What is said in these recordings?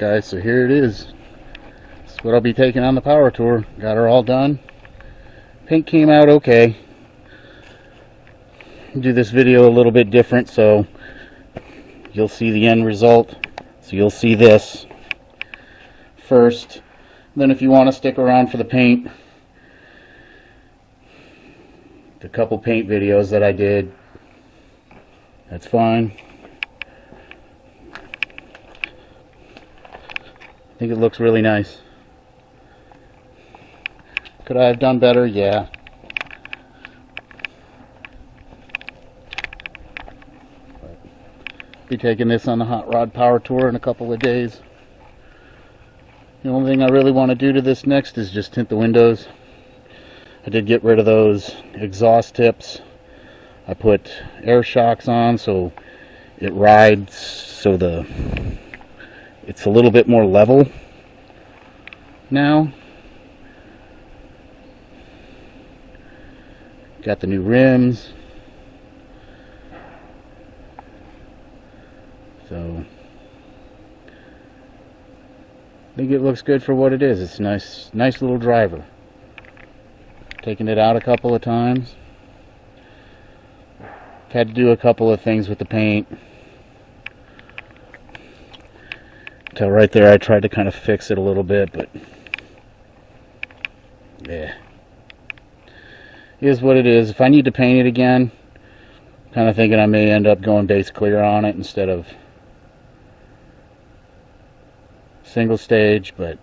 guys, so here it is. This is what I'll be taking on the power tour. Got her all done. Paint came out okay. Do this video a little bit different, so you'll see the end result. So you'll see this first. Then if you want to stick around for the paint, the couple paint videos that I did, that's fine. I think it looks really nice. Could I have done better? Yeah. Be taking this on the hot rod power tour in a couple of days. The only thing I really want to do to this next is just tint the windows. I did get rid of those exhaust tips. I put air shocks on so it rides so it's a little bit more level now. Got the new rims. So I think it looks good for what it is. It's a nice little driver. Taking it out a couple of times. Had to do a couple of things with the paint. Till right there I tried to kind of fix it a little bit, but yeah. It is what it is. If I need to paint it again, kind of thinking I may end up going base clear on it instead of single stage, but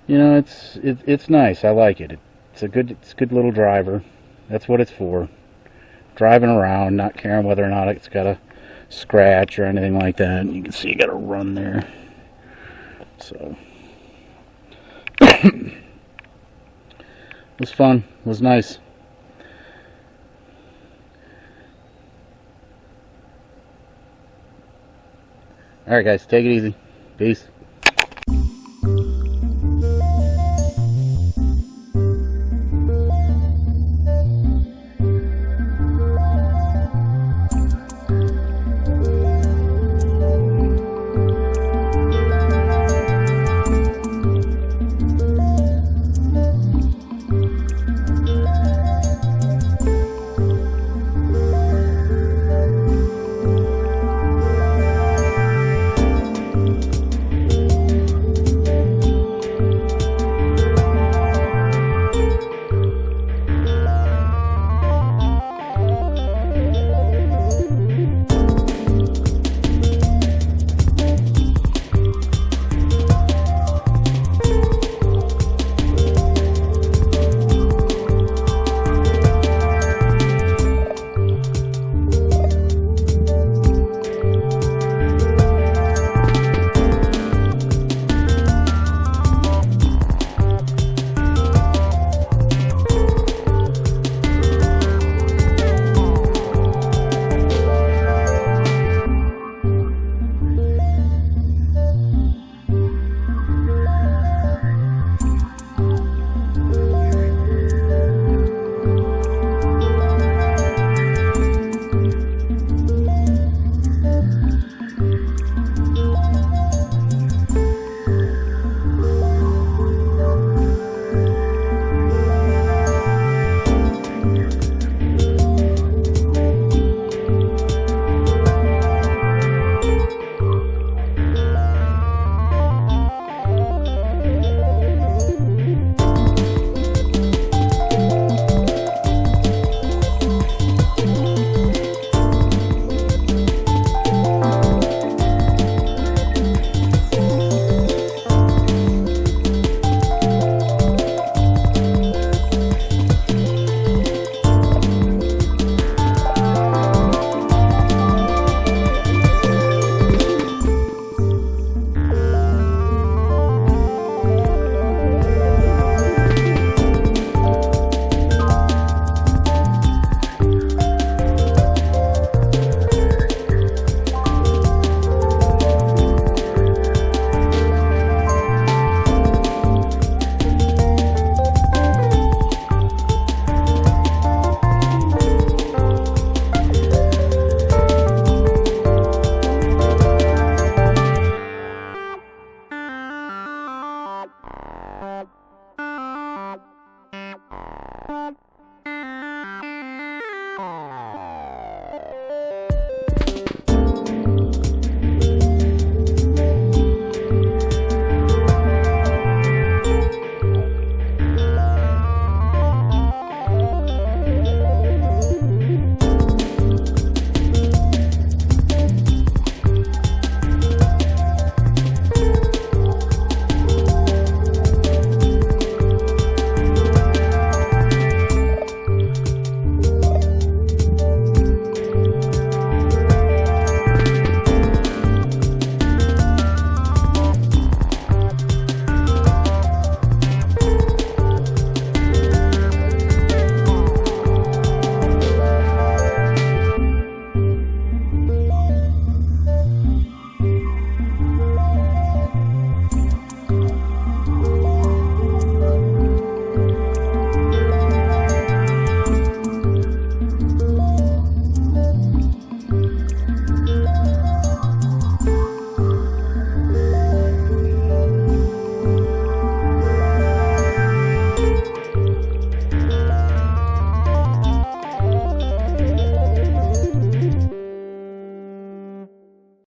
you know, it's nice. I like it. It's a good little driver. That's what it's for. Driving around, not caring whether or not it's got a scratch or anything like that. You can see you got a run there. So it was fun. It was nice. Alright guys, take it easy. Peace.